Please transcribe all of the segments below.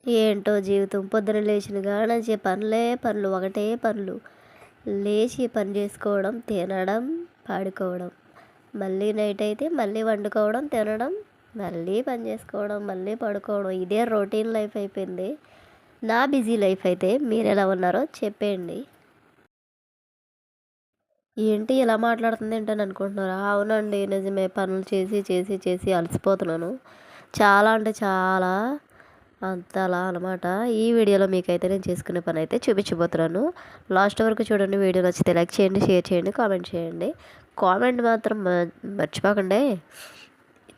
ఏంటో జీవితం పొద్దున లేచిన కాడనుంచి పనులే పనులు, ఒకటే పనులు. లేచి పని చేసుకోవడం, తినడం, పడుకోవడం. మళ్ళీ నైట్ అయితే మళ్ళీ వండుకోవడం, తినడం, మళ్ళీ పని చేసుకోవడం, మళ్ళీ పడుకోవడం. ఇదే రొటీన్ లైఫ్ అయిపోయింది. నా బిజీ లైఫ్ అయితే మీరెలా ఉన్నారో చెప్పేయండి. ఏంటి ఇలా మాట్లాడుతుంది ఏంటని అనుకుంటున్నారా? అవునండి, నిజమే. పనులు చేసి చేసి చేసి అలసిపోతున్నాను. చాలా అంటే చాలా అంతలా అనమాట. ఈ వీడియోలో మీకైతే నేను చేసుకునే పని అయితే చూపించబోతున్నాను. లాస్ట్ వరకు చూడండి. వీడియో నచ్చితే లైక్ చేయండి, షేర్ చేయండి, కామెంట్ చేయండి. కామెంట్ మాత్రం మర్చిపోకండి.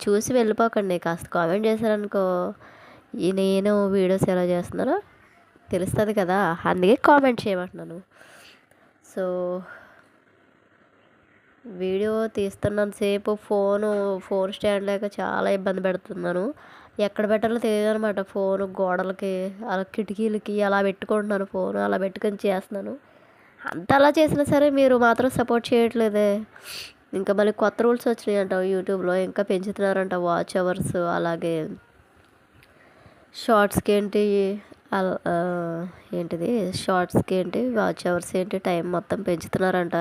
చూసి వెళ్ళిపోకండి. కాస్త కామెంట్ చేశారనుకో నేను వీడియోస్ ఎలా చేస్తున్నానో తెలుస్తుంది కదా, అందుకే కామెంట్ చేయమంటున్నాను. సో వీడియో తీస్తున్నంతసేపు ఫోన్ స్టాండ్ లేక చాలా ఇబ్బంది పెడుతున్నాను. ఎక్కడ పెట్టాలో తెలియదు అనమాట. ఫోను గోడలకి, అలా కిటికీలకి అలా పెట్టుకుంటున్నాను. ఫోను అలా పెట్టుకొని చేస్తున్నాను. అంత అలా చేసినా సరే మీరు మాత్రం సపోర్ట్ చేయట్లేదే. ఇంకా మళ్ళీ కొత్త రూల్స్ వచ్చినాయంట యూట్యూబ్లో. ఇంకా పెంచుతున్నారంట వాచ్ అవర్స్. అలాగే షార్ట్స్కి ఏంటి ఏంటిది, షార్ట్స్కి ఏంటి, వాచ్ అవర్స్ ఏంటి, టైం మొత్తం పెంచుతున్నారంట.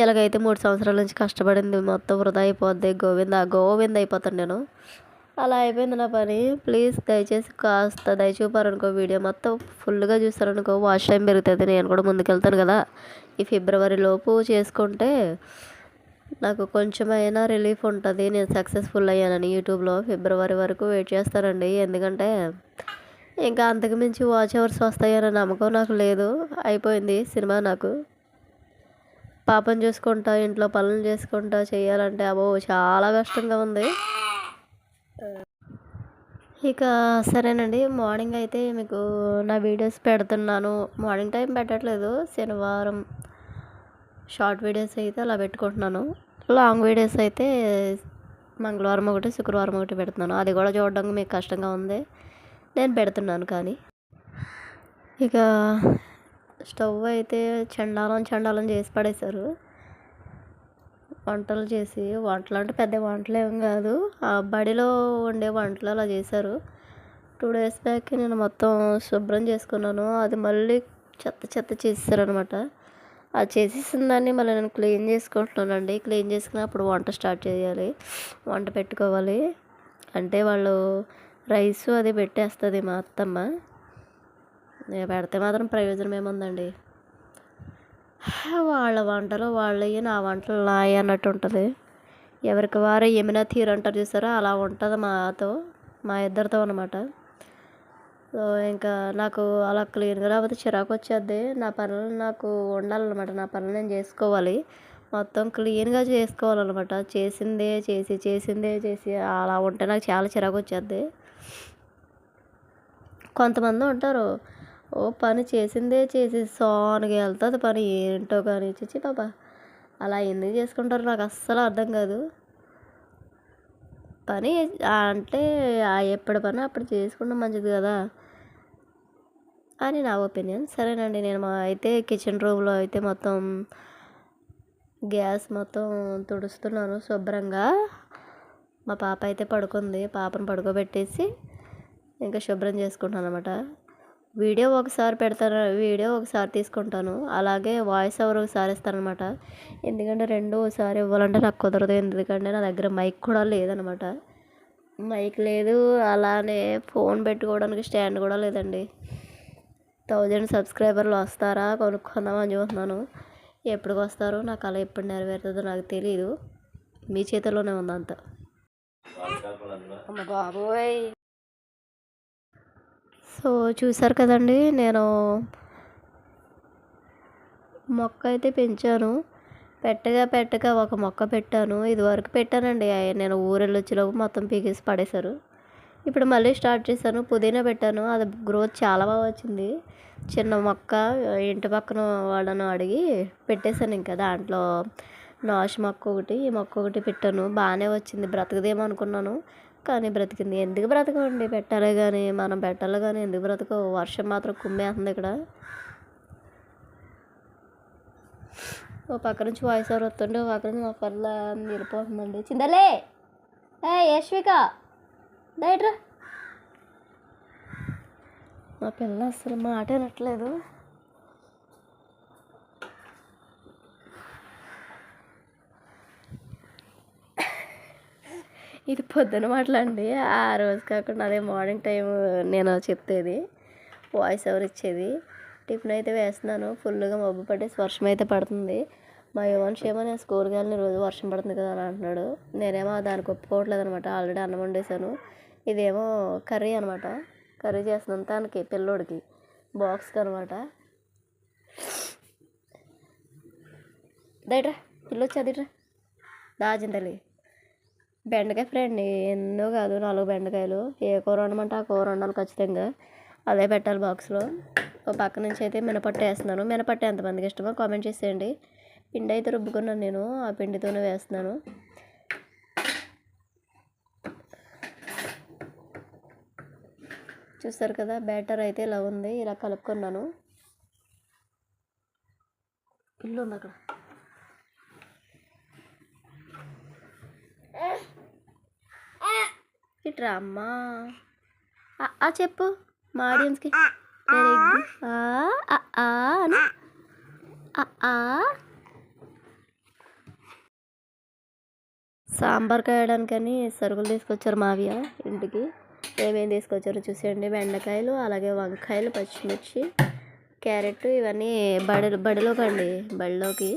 ఇలాగైతే 3 సంవత్సరాల నుంచి కష్టపడింది మొత్తం వృధా అయిపోద్ది. గోవింద అయిపోతాను నేను. అలా అయిపోయింది నా పని. ప్లీజ్ దయచేసి కాస్త దయ చూపారనుకో, వీడియో మొత్తం ఫుల్గా చూస్తారనుకో వాచ్ టైం పెరుగుతుంది. నేను కూడా ముందుకెళ్తాను కదా. ఈ ఫిబ్రవరి లోపు చేసుకుంటే నాకు కొంచెమైనా రిలీఫ్ ఉంటుంది. నేను సక్సెస్ఫుల్ అయ్యానని యూట్యూబ్లో. ఫిబ్రవరి వరకు వెయిట్ చేస్తానండి. ఎందుకంటే ఇంకా అంతకుమించి వాచ్ అవర్స్ వస్తాయన్న నమ్మకం నాకు లేదు. అయిపోయింది సినిమా నాకు. పాపం చూసుకుంటా, ఇంట్లో పనులు చేసుకుంటా చేయాలంటే అబ్బో చాలా కష్టంగా ఉంది. ఇక సరేనండి, మార్నింగ్ అయితే మీకు నా వీడియోస్ పెడుతున్నాను. మార్నింగ్ టైం పెట్టట్లేదు. శనివారం షార్ట్ వీడియోస్ అయితే అలా పెట్టుకుంటున్నాను. లాంగ్ వీడియోస్ అయితే మంగళవారం ఒకటి, శుక్రవారం ఒకటి పెడుతున్నాను. అది కూడా చూడడానికి మీకు కష్టంగా ఉంది, నేను పెడుతున్నాను. కానీ ఇక స్టవ్ అయితే చండాలం చేసి పడేశారు. వంటలు చేసి, వంటలు అంటే పెద్ద వంటలు ఏం కాదు, ఆ బడిలో వండే వంటలు అలా చేశారు. 2 డేస్ బ్యాక్ నేను మొత్తం శుభ్రం చేసుకున్నాను. అది మళ్ళీ చెత్త చేసేసారనమాట. అది చేసేసిన దాన్ని మళ్ళీ నేను క్లీన్ చేసుకుంటున్నానండి. క్లీన్ చేసుకున్నప్పుడు వంట స్టార్ట్ చేయాలి, వంట పెట్టుకోవాలి. అంటే వాళ్ళు రైసు అది పెట్టేస్తుంది మా అత్తమ్మ. పెడితే మాత్రం ప్రయోజనం ఏముందండి. వాళ్ళ వంటలు వాళ్ళవి, నా వంటలు నాయి అన్నట్టు ఉంటుంది. ఎవరికి వారే యమునా తీరు అంటారు చూసారా, అలా ఉంటుంది మా ఇద్దరితో అనమాట. సో ఇంకా నాకు అలా క్లీన్గా రాకపోతే చిరాకు వచ్చేద్ది. నా పనులు నాకు ఉండాలన్నమాట. నా పనులు నేను చేసుకోవాలి, మొత్తం క్లీన్గా చేసుకోవాలన్నమాట. చేసిందే చేసి అలా ఉంటే నాకు చాలా చిరాకు వచ్చేద్ది. కొంతమంది ఉంటారు, ఓ పని చేసిందే చేసి సానుగా వెళ్తుంది పని, ఏంటో కానీ చిచి బాబా, అలా ఎందుకు చేసుకుంటారు నాకు అస్సలు అర్థం కాదు. పని అంటే ఎప్పటి పని అప్పుడు చేసుకుంటాం మంచిది కదా అని నా ఒపీనియన్. సరేనండి, నేను అయితే కిచెన్ రూమ్లో అయితే మొత్తం గ్యాస్ మొత్తం తుడుస్తున్నాను శుభ్రంగా. మా పాప అయితే పడుకుంది, పాపను పడుకోబెట్టేసి ఇంకా శుభ్రం చేసుకుంటాను అనమాట. వీడియో ఒకసారి పెడతాను, వీడియో ఒకసారి తీసుకుంటాను, అలాగే వాయిస్ ఓవర్ ఒకసారి ఇస్తాను అనమాట. ఎందుకంటే రెండు ఒకసారి ఇవ్వాలంటే నాకు కుదరదు. ఎందుకంటే నా దగ్గర మైక్ కూడా లేదనమాట. మైక్ లేదు, అలానే ఫోన్ పెట్టుకోవడానికి స్టాండ్ కూడా లేదండి. 1000 సబ్స్క్రైబర్లు వస్తారా కొనుక్కుందామని చూస్తున్నాను. ఎప్పటికి వస్తారో, నాకు అలా ఎప్పుడు నెరవేరుతుందో నాకు తెలీదు. మీ చేతిలోనే ఉందంత. అమ్మ బాబోయ్. సో చూసారు కదండి, నేను మొక్క అయితే పెంచాను. పెట్టగా ఒక మొక్క పెట్టాను. ఇదివరకు పెట్టానండి, నేను ఊరెళ్ళొచ్చేలోపు మొత్తం పీకేసి పడేశారు. ఇప్పుడు మళ్ళీ స్టార్ట్ చేశాను. పుదీనా పెట్టాను, అది గ్రోత్ చాలా బాగా వచ్చింది. చిన్న మొక్క ఇంటి పక్కన వాళ్ళను అడిగి పెట్టేశాను. ఇంకా దాంట్లో నాచు మొక్క ఒకటి, ఈ మొక్క ఒకటి పెట్టాను. బాగానే వచ్చింది. బ్రతకదేమో అనుకున్నాను, కానీ బ్రతికింది. ఎందుకు బ్రతకండి, పెట్టాలి కానీ, మనం పెట్టాలి కానీ ఎందుకు బ్రతకవు. వర్షం మాత్రం కుమ్మేస్తుంది ఇక్కడ. ఓ పక్క నుంచి వాయిస్ ఓవర్ వస్తుంటే ఓ పక్క నుంచి మా పనుల నిలిపోతుందండి. చిందలే యశ్విక డైట్రా. మా పిల్ల అసలు మాట వినట్లేదు. ఇది పొద్దున మాటలండి. ఆ రోజు కాకుండా అదే మార్నింగ్ టైం నేను చెప్పేది, వాయిస్ ఓవర్ ఇచ్చేది. టిఫిన్ అయితే వేస్తున్నాను. ఫుల్గా మబ్బు పట్టేసి వర్షం అయితే పడుతుంది. మా యువన్స్ ఏమో నేను స్కూల్కి వెళ్ళిన రోజు వర్షం పడుతుంది కదా అని అంటున్నాడు. నేనేమో దానికి ఒప్పుకోవట్లేదు అనమాట. ఆల్రెడీ అన్నం వండేసాను. ఇదేమో కర్రీ అనమాట. కర్రీ చేస్తున్నాను తనకి, పిల్లోడికి బాక్స్కి అనమాట. దయట్రా పిల్లొచ్చి అదిట్రా దాచింతలి. బెండకాయ ఫ్రెండ్ ఎన్నో కాదు 4 బెండకాయలు. ఏ కూర వండమంటే ఆ కూర వండాలి ఖచ్చితంగా. అదే పెట్టాలి బాక్స్లో. ఒక పక్క నుంచి అయితే మినపట్టు వేస్తున్నాను. మినపట్టు ఎంతమందికి ఇష్టమో కామెంట్ చేసేయండి. పిండి అయితే రుబ్బుకున్నాను నేను, ఆ పిండితోనే వేస్తున్నాను. చూస్తారు కదా బ్యాటర్ అయితే ఇలా ఉంది. ఇలా కలుపుకున్నాను. ఇల్లు ఉంది అక్కడ. ఇట్రా అమ్మా చెప్పు మా ఆడియన్స్కి. సాంబార్ కాయడానికని సరుకులు తీసుకొచ్చారు మావయ్య ఇంటికి. ఏమేమి తీసుకొచ్చారో చూసేయండి. బెండకాయలు, అలాగే వంకాయలు, పచ్చిమిర్చి, క్యారెట్, ఇవన్నీ బడిలోకి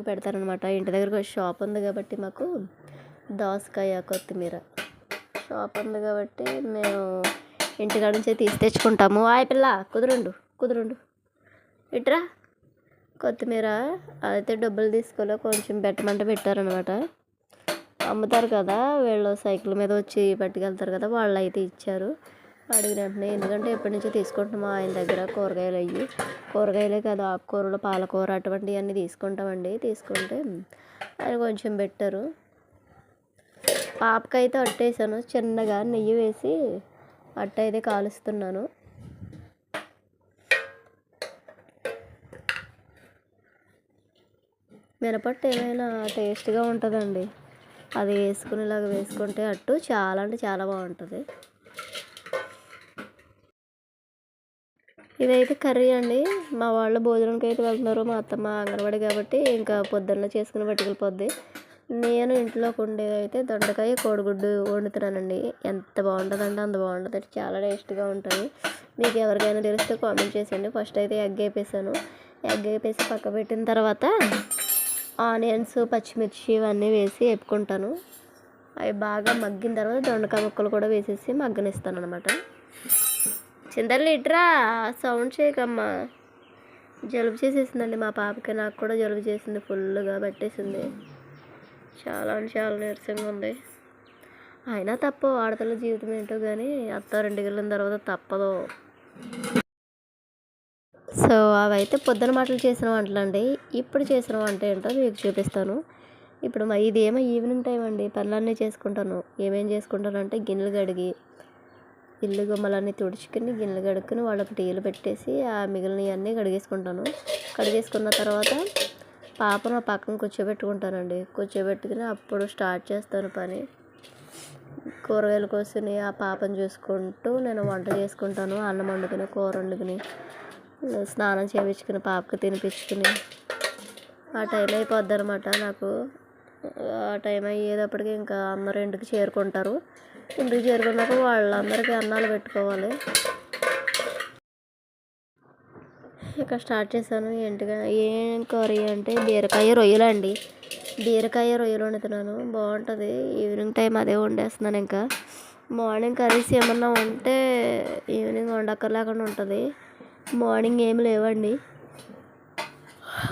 పెడతారనమాట. ఇంటి దగ్గరకు షాప్ ఉంది కాబట్టి మాకు దోసకాయ, కొత్తిమీర షాప్ ఉంది కాబట్టి మేము ఇంటికాడ నుంచే తీసి తెచ్చుకుంటాము. పిల్ల కుదురుండు ఇట్రా. కొత్తిమీర అయితే డబ్బులు తీసుకోలే, కొంచెం పెట్టమంటే పెట్టారనమాట. అమ్ముతారు కదా వీళ్ళు, సైకిల్ మీద వచ్చి పట్టుకెళ్తారు కదా, వాళ్ళు అయితే ఇచ్చారు అడిగిన వెంటనే. ఎందుకంటే ఎప్పటి నుంచో తీసుకుంటున్నాము ఆయన దగ్గర కూరగాయలే కాదు, ఆకుకూరలు, పాలకూర అటువంటివన్నీ తీసుకుంటామండి. తీసుకుంటే ఆయన కొంచెం పెట్టారు. పాపకైతే అట్టేసాను, చిన్నగా నెయ్యి వేసి అట్ట అయితే కాలుస్తున్నాను. మినపట్టు ఏమైనా టేస్ట్గా ఉంటుందండి. అది వేసుకునేలాగా వేసుకుంటే అట్టు చాలా అంటే చాలా బాగుంటుంది. ఇదైతే కర్రీ అండి. మా వాళ్ళు భోజనంకి అయితే వెళ్తున్నారు. మా అత్తమ్మ అంగన్వాడి కాబట్టి ఇంకా పొద్దున్న చేసుకుని పట్టుకెళ్ళిపోద్ది. నేను ఇంట్లోకి ఉండేది అయితే దొండకాయ, కోడిగుడ్డు వండుతున్నానండి. ఎంత బాగుంటుందంటే అంత బాగుంటుంది. చాలా టేస్ట్గా ఉంటుంది. మీకు ఎవరికైనా తెలిస్తే కామెంట్ చేసేయండి. ఫస్ట్ అయితే ఎగ్ వేపేసాను. ఎగ్ వేపేసి పక్క పెట్టిన తర్వాత ఆనియన్స్, పచ్చిమిర్చి ఇవన్నీ వేసి వేపుకుంటాను. అవి బాగా మగ్గిన తర్వాత దొండకాయ ముక్కలు కూడా వేసేసి మగ్గనిస్తాను అనమాట. చింతల్లి ఇట్రా, సౌండ్ చేయకమ్మా. జలుబు చేసేసిందండి మా పాపకి. నాకు కూడా జలుబు చేసింది, ఫుల్గా పట్టేసింది. చాలా అంటే చాలా నీరసంగా ఉంది. అయినా తప్పు, ఆడతల జీవితం ఏంటో కానీ అత్తారింటికి వెళ్ళిన తర్వాత తప్పదు. సో అవైతే పొద్దున మాటలు చేసిన వంటలు అండి. ఇప్పుడు చేసిన వంట ఏంటో మీకు చూపిస్తాను. ఇప్పుడు ఇదేమో ఈవినింగ్ టైం అండి. పనులన్నీ చేసుకుంటాను. ఏమేం చేసుకుంటాను అంటే గిన్నెలు కడిగి, ఇల్లు గుమ్మలన్నీ తుడుచుకుని, గిన్నెలు కడుక్కుని, వాళ్ళకి టీలు పెట్టేసి ఆ మిగిలినవన్నీ కడిగేసుకున్న తర్వాత పాపను పక్కన కూర్చోబెట్టుకుంటానండి. కూర్చోబెట్టుకుని అప్పుడు స్టార్ట్ చేస్తాను పని. కూరగాయలు కోసుకుని ఆ పాపను చూసుకుంటూ నేను వంట చేసుకుంటాను. అన్నం వండుకుని, కూర వండుకుని, స్నానం చేయించుకుని, పాపకు తినిపించుకుని ఆ టైం అయిపోద్ది అనమాట నాకు. ఆ టైం అయ్యేటప్పటికి ఇంకా అందరూ ఇంటికి చేరుకుంటారు. ఇంటికి చేరుకున్నాక వాళ్ళందరికీ అన్నాలు పెట్టుకోవాలి. ఇక స్టార్ట్ చేశాను. ఏం కర్రీ అంటే బీరకాయ రొయ్యలు అండి. బీరకాయ రొయ్యలు వండుతున్నాను, బాగుంటుంది. ఈవినింగ్ టైం అదే వండేస్తున్నాను. ఇంకా మార్నింగ్ కర్రీస్ ఏమన్నా ఉంటే ఈవినింగ్ వండక్కర్లేకుండా ఉంటుంది. మార్నింగ్ ఏమి లేవండి.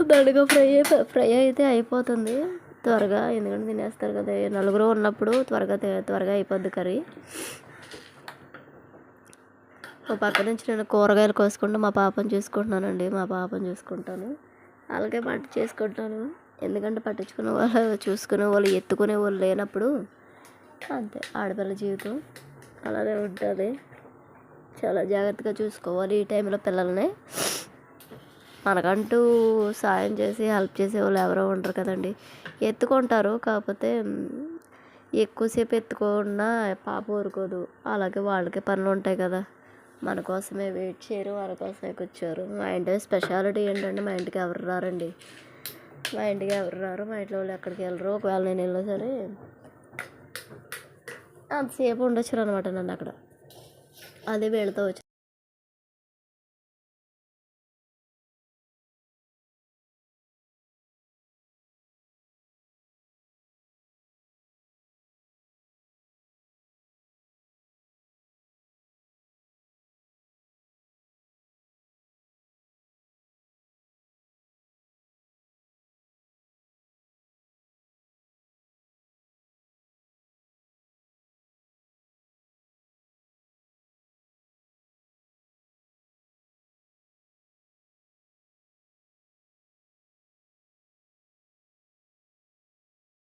దొండకాయ ఫ్రై అయితే అయిపోతుంది త్వరగా, ఎందుకంటే తినేస్తారు కదా. నలుగురు ఉన్నప్పుడు త్వరగా అయిపోద్ది కర్రీ. ఒక పక్క నుంచి నేను కూరగాయలు కోసుకుంటూ మా పాపను చూసుకుంటున్నానండి. మా పాపను చూసుకుంటాను, అలాగే వంట చేసుకుంటాను. ఎందుకంటే పట్టించుకునే వాళ్ళు, చూసుకునే వాళ్ళు, ఎత్తుకునే వాళ్ళు లేనప్పుడు అంతే ఆడపిల్ల జీవితం అలానే ఉంటుంది. చాలా జాగ్రత్తగా చూసుకోవాలి ఈ టైంలో పిల్లల్ని. మనకంటూ సాయం చేసి హెల్ప్ చేసే వాళ్ళు ఎవరో ఉండరు కదండి. ఎత్తుకుంటారు, కాకపోతే ఎక్కువసేపు ఎత్తుకున్నా పాప ఊరుకోదు. అలాగే వాళ్ళకి పనులు ఉంటాయి కదా, మన కోసమే వెయిట్ చేయరు, మన కోసమే కూర్చోరు. మా ఇంటి స్పెషాలిటీ ఏంటంటే మా ఇంటికి ఎవరు రారండి. మా ఇంటికి ఎవరు రారు, మా ఇంట్లో వాళ్ళు ఎక్కడికి వెళ్ళరు. ఒకవేళ నేను వెళ్ళినా సరే అంతసేపు ఉండొచ్చు అనమాట నన్ను అక్కడ. అదే వీళ్ళతో వచ్చి